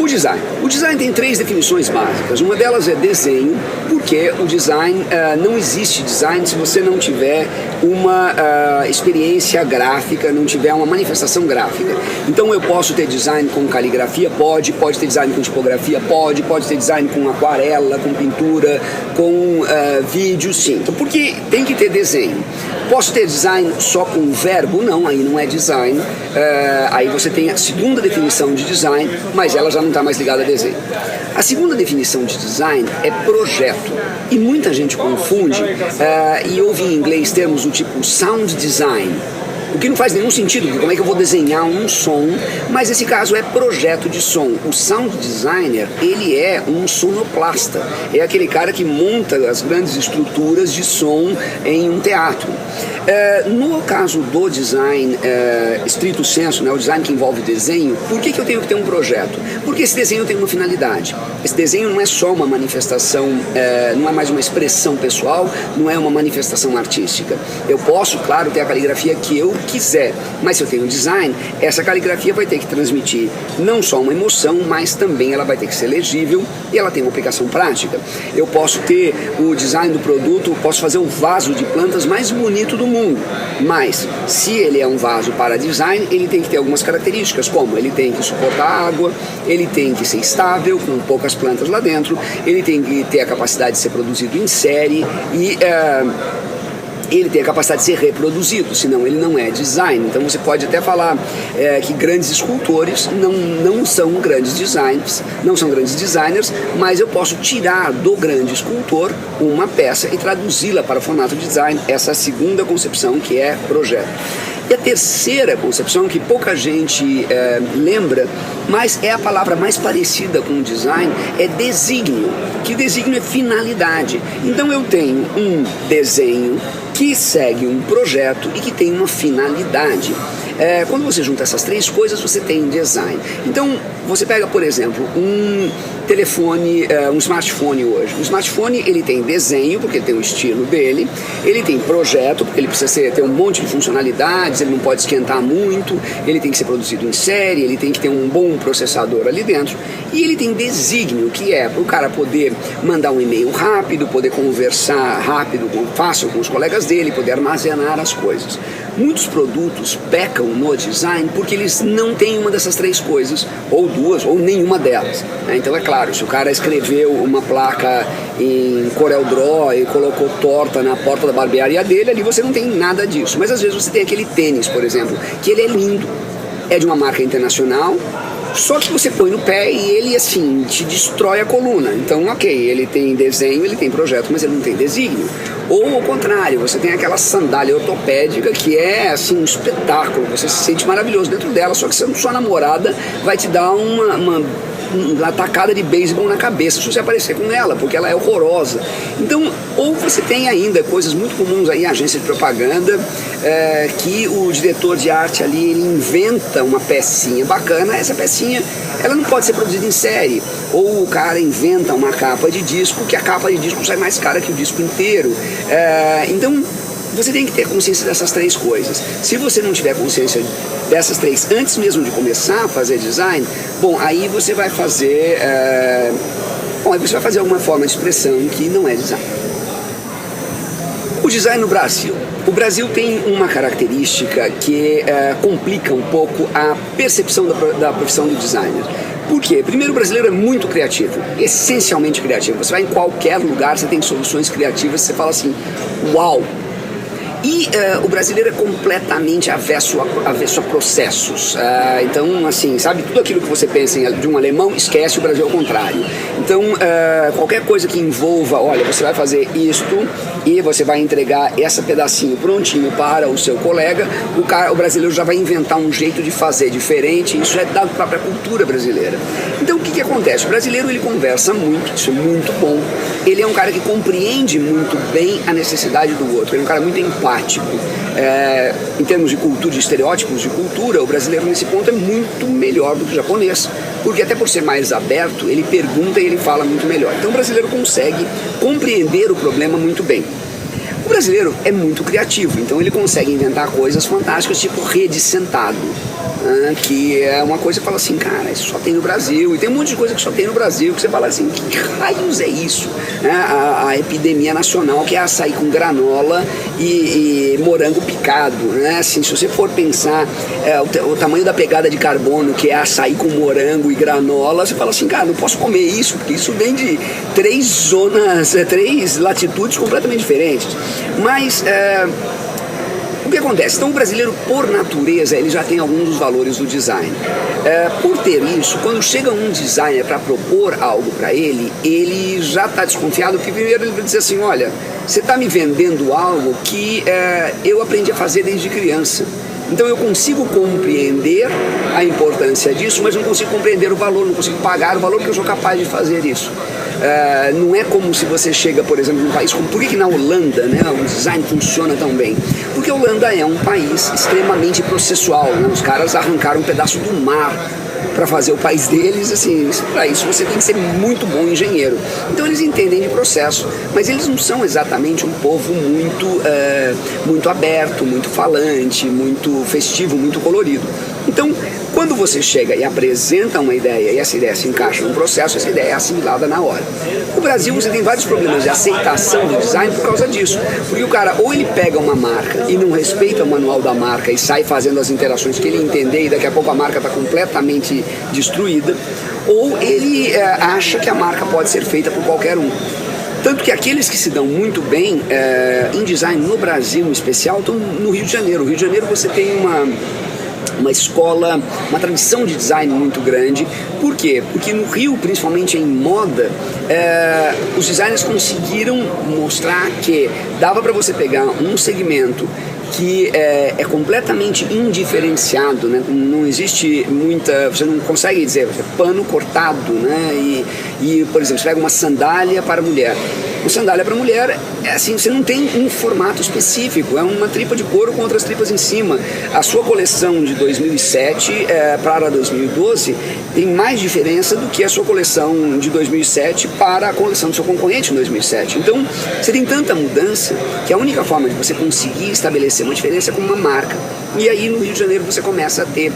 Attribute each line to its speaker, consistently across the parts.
Speaker 1: O design tem três definições básicas. Uma delas é desenho, porque o design, não existe design se você não tiver uma experiência gráfica, não tiver uma manifestação gráfica. Então eu posso ter design com caligrafia? Pode ter design com tipografia? Pode ter design com aquarela, com pintura, com vídeo, sim. Então, porque tem que ter desenho. Posso ter design só com verbo? Não, aí não é design. Aí você tem a segunda definição de design, mas ela já não está mais ligada a desenho. A segunda definição de design é projeto. E muita gente confunde e ouve em inglês termos do tipo sound design. O que não faz nenhum sentido, porque como é que eu vou desenhar um som? Mas esse caso é projeto de som. O sound designer, ele é um sonoplasta. É aquele cara que monta as grandes estruturas de som em um teatro. No caso do design estrito sensu, né, o design que envolve desenho, por que eu tenho que ter um projeto? Porque esse desenho tem uma finalidade. Esse desenho não é só uma manifestação, não é mais uma expressão pessoal, não é uma manifestação artística. Eu posso, claro, ter a caligrafia que eu quiser, mas se eu tenho design, essa caligrafia vai ter que transmitir não só uma emoção, mas também ela vai ter que ser legível e ela tem uma aplicação prática. Eu posso ter o design do produto, posso fazer o vaso de plantas mais bonito do mundo, mas se ele é um vaso para design, ele tem que ter algumas características, como ele tem que suportar água, ele tem que ser estável, com poucas plantas lá dentro, ele tem que ter a capacidade de ser produzido em série e ele tem a capacidade de ser reproduzido, senão ele não é design. Então você pode até falar que grandes escultores não são grandes designers, mas eu posso tirar do grande escultor uma peça e traduzi-la para o formato de design. Essa é a segunda concepção, que é projeto. E a terceira concepção, que pouca gente lembra, mas é a palavra mais parecida com design, é desígnio, que desígnio é finalidade. Então eu tenho um desenho que segue um projeto e que tem uma finalidade. Quando você junta essas três coisas, você tem design. Então, você pega, por exemplo, um telefone, um smartphone hoje. O smartphone, ele tem desenho, porque ele tem o estilo dele, ele tem projeto, porque ele precisa ter um monte de funcionalidades, ele não pode esquentar muito, ele tem que ser produzido em série, ele tem que ter um bom processador ali dentro, e ele tem desígnio, que é para o cara poder mandar um e-mail rápido, poder conversar rápido, fácil com os colegas dele, poder armazenar as coisas. Muitos produtos pecam no design porque eles não têm uma dessas três coisas, ou duas, ou nenhuma delas. Então é claro, se o cara escreveu uma placa em CorelDRAW e colocou torta na porta da barbearia dele, ali você não tem nada disso. Mas às vezes você tem aquele tênis, por exemplo, que ele é lindo, é de uma marca internacional, só que você põe no pé e ele, assim, te destrói a coluna. Então, ok, ele tem desenho, ele tem projeto, mas ele não tem desígnio. Ou, ao contrário, você tem aquela sandália ortopédica que é, assim, um espetáculo. Você se sente maravilhoso dentro dela, só que sua namorada vai te dar uma tacada de beisebol na cabeça se você aparecer com ela, porque ela é horrorosa. Então, ou você tem ainda coisas muito comuns aí em agência de propaganda, que o diretor de arte ali, ele inventa uma pecinha bacana, essa pecinha, ela não pode ser produzida em série. Ou o cara inventa uma capa de disco, que a capa de disco sai mais cara que o disco inteiro. Então, você tem que ter consciência dessas três coisas. Se você não tiver consciência dessas três antes mesmo de começar a fazer design, bom, aí você vai fazer alguma forma de expressão que não é design. O design no Brasil. O Brasil tem uma característica que complica um pouco a percepção da profissão do designer. Por quê? Primeiro, o brasileiro é muito criativo, essencialmente criativo. Você vai em qualquer lugar, você tem soluções criativas, você fala assim, uau! E o brasileiro é completamente avesso a processos. Então, assim, sabe, tudo aquilo que você pensa de um alemão, esquece, o Brasil é o contrário. Então, qualquer coisa que envolva, olha, você vai fazer isto e você vai entregar esse pedacinho prontinho para o seu colega, o brasileiro já vai inventar um jeito de fazer diferente, isso é da própria cultura brasileira. Então, o que acontece? O brasileiro, ele conversa muito, isso é muito bom. Ele é um cara que compreende muito bem a necessidade do outro, ele é um cara muito empático. Em termos de cultura, de estereótipos de cultura, o brasileiro nesse ponto é muito melhor do que o japonês, porque até por ser mais aberto, ele pergunta e ele fala muito melhor. Então o brasileiro consegue compreender o problema muito bem. O brasileiro é muito criativo, então ele consegue inventar coisas fantásticas, tipo rede sentado, né? Que é uma coisa que fala assim, cara, isso só tem no Brasil, e tem um monte de coisa que só tem no Brasil, que você fala assim, que raios é isso? Né? A epidemia nacional, que é açaí com granola e morango picado, né? Assim, se você for pensar o tamanho da pegada de carbono, que é açaí com morango e granola, você fala assim, cara, não posso comer isso, porque isso vem de 3 latitudes completamente diferentes. Mas o que acontece? Então o brasileiro, por natureza, ele já tem alguns dos valores do design. Por ter isso, quando chega um designer para propor algo para ele já está desconfiado, porque primeiro ele vai dizer assim, olha, você está me vendendo algo que eu aprendi a fazer desde criança. Então eu consigo compreender a importância disso, mas não consigo compreender o valor, não consigo pagar o valor que eu sou capaz de fazer isso. Não é como se você chega, por exemplo, num país como... Por que na Holanda, né, o design funciona tão bem? Porque a Holanda é um país extremamente processual, né? Os caras arrancaram um pedaço do mar para fazer o país deles, assim, para isso você tem que ser muito bom engenheiro. Então eles entendem de processo, mas eles não são exatamente um povo muito aberto, muito falante, muito festivo, muito colorido. Então, quando você chega e apresenta uma ideia e essa ideia se encaixa num processo, essa ideia é assimilada na hora. No Brasil você tem vários problemas de aceitação do design por causa disso, porque o cara ou ele pega uma marca e não respeita o manual da marca e sai fazendo as interações que ele entender e daqui a pouco a marca está completamente destruída, ou ele acha que a marca pode ser feita por qualquer um. Tanto que aqueles que se dão muito bem em design no Brasil em especial estão no Rio de Janeiro. No Rio de Janeiro você tem uma escola, uma tradição de design muito grande. Por quê? Porque no Rio, principalmente em moda, os designers conseguiram mostrar que dava para você pegar um segmento que é completamente indiferenciado, né? Não existe muita... Você não consegue dizer, pano cortado, né? E, por exemplo, você pega uma sandália para mulher. Uma sandália para mulher, assim, você não tem um formato específico, é uma tripa de couro com outras tripas em cima. A sua coleção de 2007 para 2012 tem mais diferença do que a sua coleção de 2007 para a coleção do seu concorrente em 2007. Então, você tem tanta mudança que a única forma de você conseguir estabelecer uma diferença é com uma marca. E aí no Rio de Janeiro você começa a ter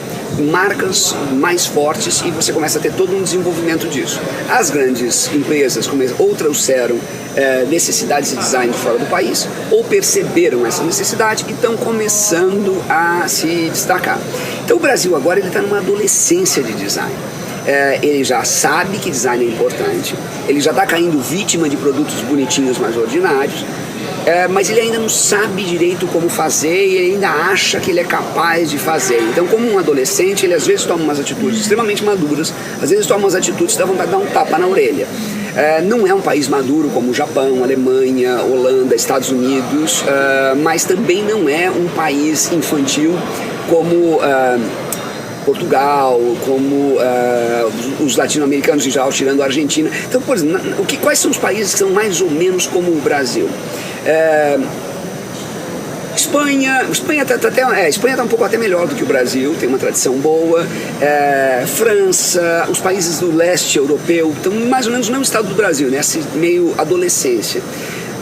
Speaker 1: marcas mais fortes e você começa a ter todo um desenvolvimento disso. As grandes empresas ou trouxeram necessidades de design de fora do país ou perceberam essa necessidade e estão começando a se destacar. Então o Brasil agora está numa adolescência de design. Ele já sabe que design é importante, ele já está caindo vítima de produtos bonitinhos, mas ordinários, mas ele ainda não sabe direito como fazer e ele ainda acha que ele é capaz de fazer. Então, como um adolescente, ele às vezes toma umas atitudes extremamente maduras, às vezes toma umas atitudes que dá vontade de dar um tapa na orelha. Não é um país maduro como o Japão, Alemanha, Holanda, Estados Unidos, mas também não é um país infantil como... Portugal, como os latino-americanos em geral, tirando a Argentina. Então, por exemplo, quais são os países que são mais ou menos como o Brasil? Espanha está um pouco até melhor do que o Brasil, tem uma tradição boa. França, os países do leste europeu estão mais ou menos no mesmo estado do Brasil, né? Meio adolescência.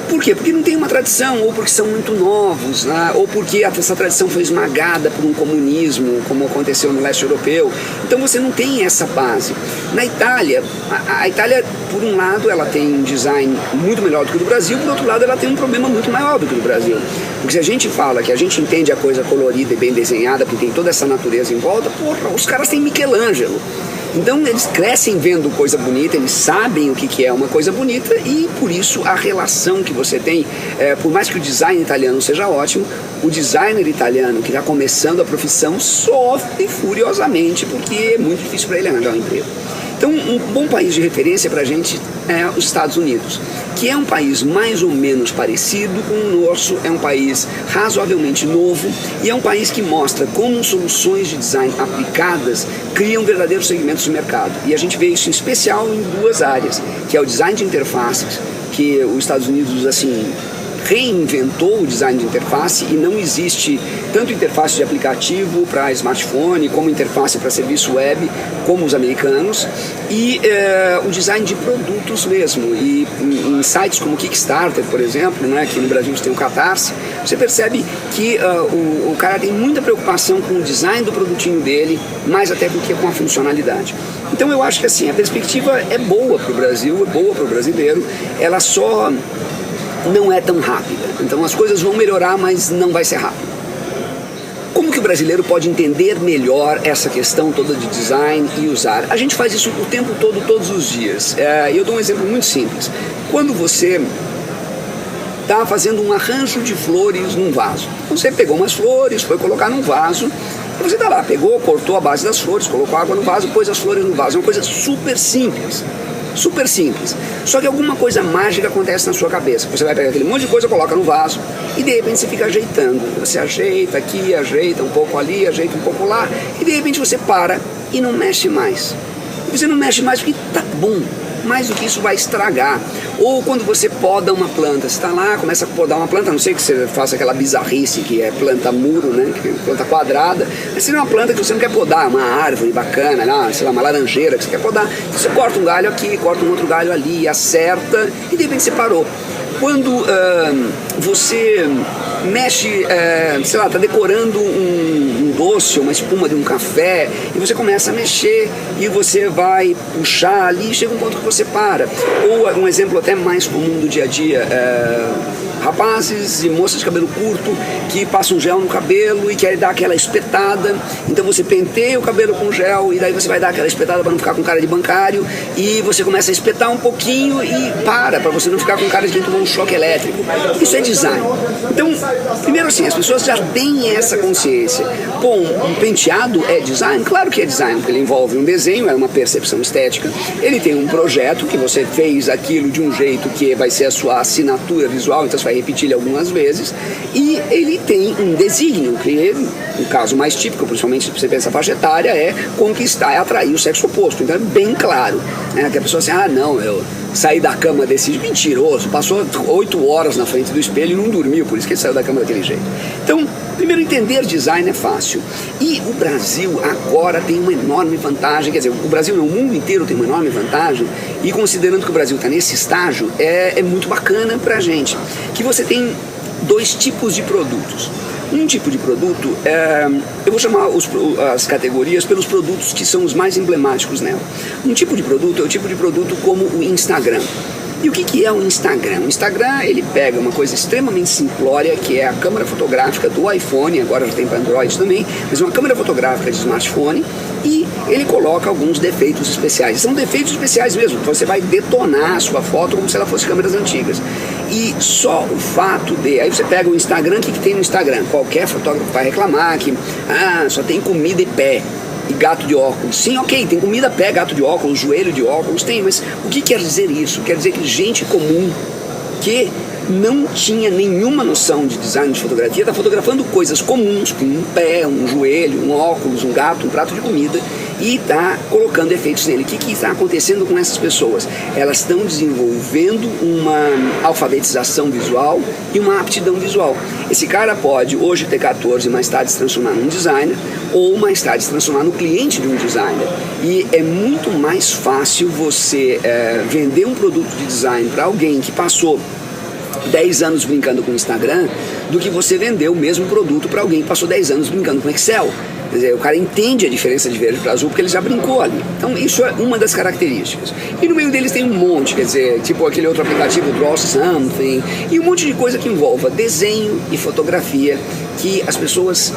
Speaker 1: Por quê? Porque não tem uma tradição, ou porque são muito novos, né? Ou porque essa tradição foi esmagada por um comunismo, como aconteceu no leste europeu. Então você não tem essa base. Na Itália, a Itália, por um lado, ela tem um design muito melhor do que o do Brasil, por outro lado, ela tem um problema muito maior do que o do Brasil. Porque se a gente fala que a gente entende a coisa colorida e bem desenhada, porque tem toda essa natureza em volta, porra, os caras têm Michelangelo. Então eles crescem vendo coisa bonita, eles sabem o que é uma coisa bonita e por isso a relação que você tem, por mais que o design italiano seja ótimo, o designer italiano que está começando a profissão sofre furiosamente porque é muito difícil para ele arranjar um emprego. Então um bom país de referência para a gente é os Estados Unidos, que é um país mais ou menos parecido com o nosso, é um país razoavelmente novo e é um país que mostra como soluções de design aplicadas criam verdadeiros segmentos de mercado. E a gente vê isso em especial em duas áreas, que é o design de interfaces, que os Estados Unidos, assim, reinventou o design de interface e não existe tanto interface de aplicativo para smartphone como interface para serviço web como os americanos, e o design de produtos mesmo. E em sites como Kickstarter, por exemplo, né, que no Brasil você tem o Catarse, você percebe que o cara tem muita preocupação com o design do produtinho dele, mais até do que com a funcionalidade. Então eu acho que assim, a perspectiva é boa para o Brasil, é boa para o brasileiro, ela só não é tão rápida. Então as coisas vão melhorar, mas não vai ser rápido. Como que o brasileiro pode entender melhor essa questão toda de design e usar? A gente faz isso o tempo todo, todos os dias. Eu dou um exemplo muito simples. Quando você está fazendo um arranjo de flores num vaso, você pegou umas flores, foi colocar num vaso, e você está lá, pegou, cortou a base das flores, colocou água no vaso, pôs as flores no vaso. É uma coisa super simples. Super simples. Só que alguma coisa mágica acontece na sua cabeça. Você vai pegar aquele monte de coisa, coloca no vaso e de repente você fica ajeitando. Você ajeita aqui, ajeita um pouco ali, ajeita um pouco lá e de repente você para e não mexe mais. E você não mexe mais porque tá bom. Mais do que isso vai estragar. Ou quando você poda uma planta, você está lá, começa a podar uma planta, a não sei que você faça aquela bizarrice que é planta muro, né, que é planta quadrada, mas se não é uma planta que você não quer podar, uma árvore bacana, sei lá, uma laranjeira que você quer podar, você corta um galho aqui, corta um outro galho ali, acerta e de repente você parou. Quando você mexe, sei lá, está decorando um doce, uma espuma de um café, e você começa a mexer e você vai puxar ali e chega um ponto que você para. Ou um exemplo até mais comum do dia a dia, rapazes e moças de cabelo curto que passam gel no cabelo e querem dar aquela espetada, então você penteia o cabelo com gel e daí você vai dar aquela espetada para não ficar com cara de bancário e você começa a espetar um pouquinho e para você não ficar com cara de quem tomou um choque elétrico. Isso é design. Então, primeiro assim, as pessoas já têm essa consciência. Pô, um penteado é design? Claro que é design, porque ele envolve um desenho, é uma percepção estética, ele tem um projeto que você fez aquilo de um jeito que vai ser a sua assinatura visual, então você vai repetir ele algumas vezes, e ele tem um desígnio, que no caso mais típico, principalmente se você pensa faixa etária, é conquistar, é atrair o sexo oposto. Então é bem claro, né, que a pessoa assim, não, eu saí da cama desse mentiroso, passou 8 horas na frente do espelho e não dormiu, por isso que ele saiu da cama daquele jeito. Então, primeiro, entender design é fácil. E o Brasil agora tem uma enorme vantagem, quer dizer, o Brasil, o mundo inteiro tem uma enorme vantagem, e considerando que o Brasil está nesse estágio, é muito bacana pra gente, que você tem 2 tipos de produtos. Um tipo de produto, eu vou chamar as categorias pelos produtos que são os mais emblemáticos nela. Um tipo de produto é o tipo de produto como o Instagram. E o que é o Instagram? O Instagram, ele pega uma coisa extremamente simplória, que é a câmera fotográfica do iPhone, agora já tem para Android também, mas uma câmera fotográfica de smartphone, e ele coloca alguns defeitos especiais. São defeitos especiais mesmo, você vai detonar a sua foto como se ela fosse câmeras antigas. E só o fato de... Aí você pega o Instagram, o que tem no Instagram? Qualquer fotógrafo vai reclamar que só tem comida e pé e gato de óculos. Sim, ok, tem comida, pé, gato de óculos, joelho de óculos, tem, mas o que quer dizer isso? Quer dizer que gente comum que não tinha nenhuma noção de design de fotografia está fotografando coisas comuns, como um pé, um joelho, um óculos, um gato, um prato de comida, e está colocando efeitos nele. O que está acontecendo com essas pessoas? Elas estão desenvolvendo uma alfabetização visual e uma aptidão visual. Esse cara pode hoje ter 14 e mais tarde se transformar num designer, ou mais tarde se transformar no cliente de um designer. E é muito mais fácil você vender um produto de design para alguém que passou 10 anos brincando com o Instagram do que você vender o mesmo produto para alguém que passou 10 anos brincando com Excel. Quer dizer, o cara entende a diferença de verde para azul porque ele já brincou ali. Então isso é uma das características. E no meio deles tem um monte, quer dizer, tipo aquele outro aplicativo Draw Something, e um monte de coisa que envolva desenho e fotografia que as pessoas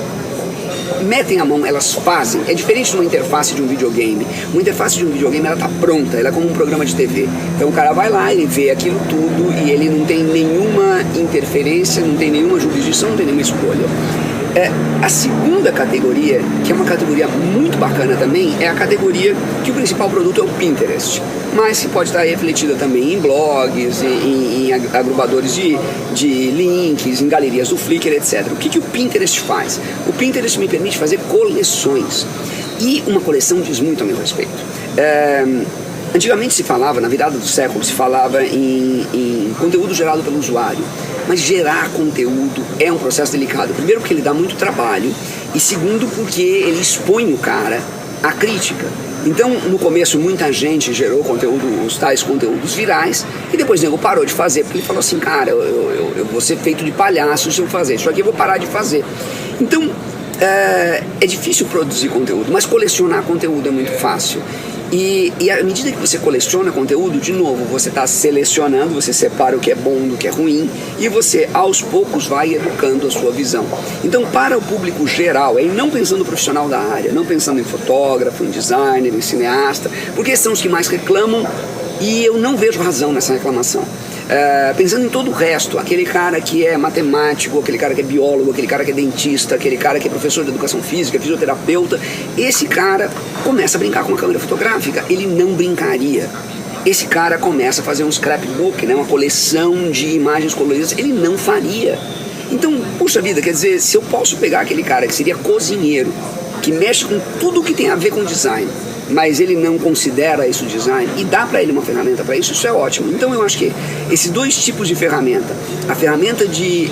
Speaker 1: metem a mão, elas fazem. É diferente de uma interface de um videogame. Uma interface de um videogame, ela tá pronta, ela é como um programa de TV. Então o cara vai lá, ele vê aquilo tudo e ele não tem nenhuma interferência, não tem nenhuma jurisdição, não tem nenhuma escolha. A segunda categoria, que é uma categoria muito bacana também, é a categoria que o principal produto é o Pinterest, mas que pode estar refletida também em blogs, em agrupadores de links, em galerias do Flickr, etc. O que o Pinterest faz? O Pinterest me permite fazer coleções, e uma coleção diz muito a meu respeito. Antigamente se falava, na virada do século, se falava em conteúdo gerado pelo usuário. Mas gerar conteúdo é um processo delicado. Primeiro porque ele dá muito trabalho e segundo porque ele expõe o cara à crítica. Então, no começo, muita gente gerou conteúdo, os tais conteúdos virais, e depois o nego parou de fazer, porque ele falou assim, cara, eu vou ser feito de palhaço se eu fazer isso aqui, eu vou parar de fazer. Então, é difícil produzir conteúdo, mas colecionar conteúdo é muito fácil. E à medida que você coleciona conteúdo, de novo, você está selecionando, você separa o que é bom do que é ruim e você, aos poucos, vai educando a sua visão. Então, para o público geral, aí não pensando no profissional da área, não pensando em fotógrafo, em designer, em cineasta, porque esses são os que mais reclamam e eu não vejo razão nessa reclamação. Pensando em todo o resto, aquele cara que é matemático, aquele cara que é biólogo, aquele cara que é dentista, aquele cara que é professor de educação física, fisioterapeuta, esse cara começa a brincar com uma câmera fotográfica, ele não brincaria. Esse cara começa a fazer um scrapbook, né, uma coleção de imagens coloridas, ele não faria. Então, puxa vida, quer dizer, se eu posso pegar aquele cara que seria cozinheiro, que mexe com tudo que tem a ver com design, mas ele não considera isso design e dá para ele uma ferramenta para isso, isso é ótimo. Então eu acho que esses dois tipos de ferramenta, a ferramenta de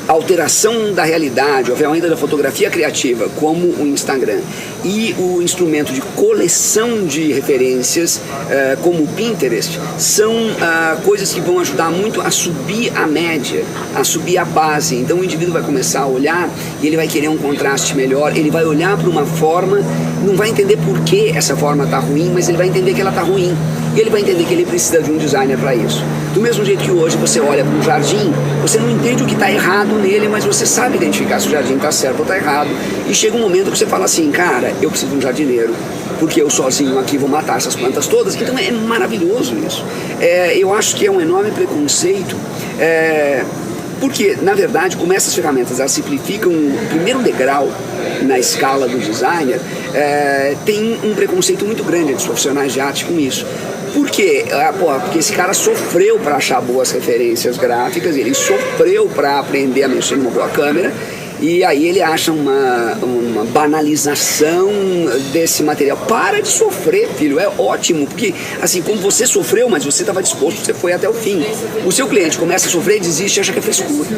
Speaker 1: alteração da realidade, a ferramenta da fotografia criativa, como o Instagram, e o instrumento de coleção de referências, como o Pinterest, são coisas que vão ajudar muito a subir a média, a subir a base. Então o indivíduo vai começar a olhar e ele vai querer um contraste melhor, ele vai olhar para uma forma, não vai entender por que essa forma está ruim, mas ele vai entender que ela está ruim. E ele vai entender que ele precisa de um designer para isso. Do mesmo jeito que hoje você olha para um jardim, você não entende o que está errado nele, mas você sabe identificar se o jardim está certo ou está errado. E chega um momento que você fala assim, cara, eu preciso de um jardineiro, porque eu sozinho aqui vou matar essas plantas todas. Então é maravilhoso isso. Eu acho que é um enorme preconceito, porque, na verdade, como essas ferramentas elas simplificam o primeiro degrau na escala do designer, tem um preconceito muito grande entre os profissionais de arte com isso. Por quê? Porque esse cara sofreu para achar boas referências gráficas, ele sofreu para aprender a mexer numa boa câmera, e aí ele acha uma banalização desse material. Para de sofrer, filho, é ótimo, porque assim, como você sofreu, mas você estava disposto, você foi até o fim. O seu cliente começa a sofrer, desiste, acha que é frescura.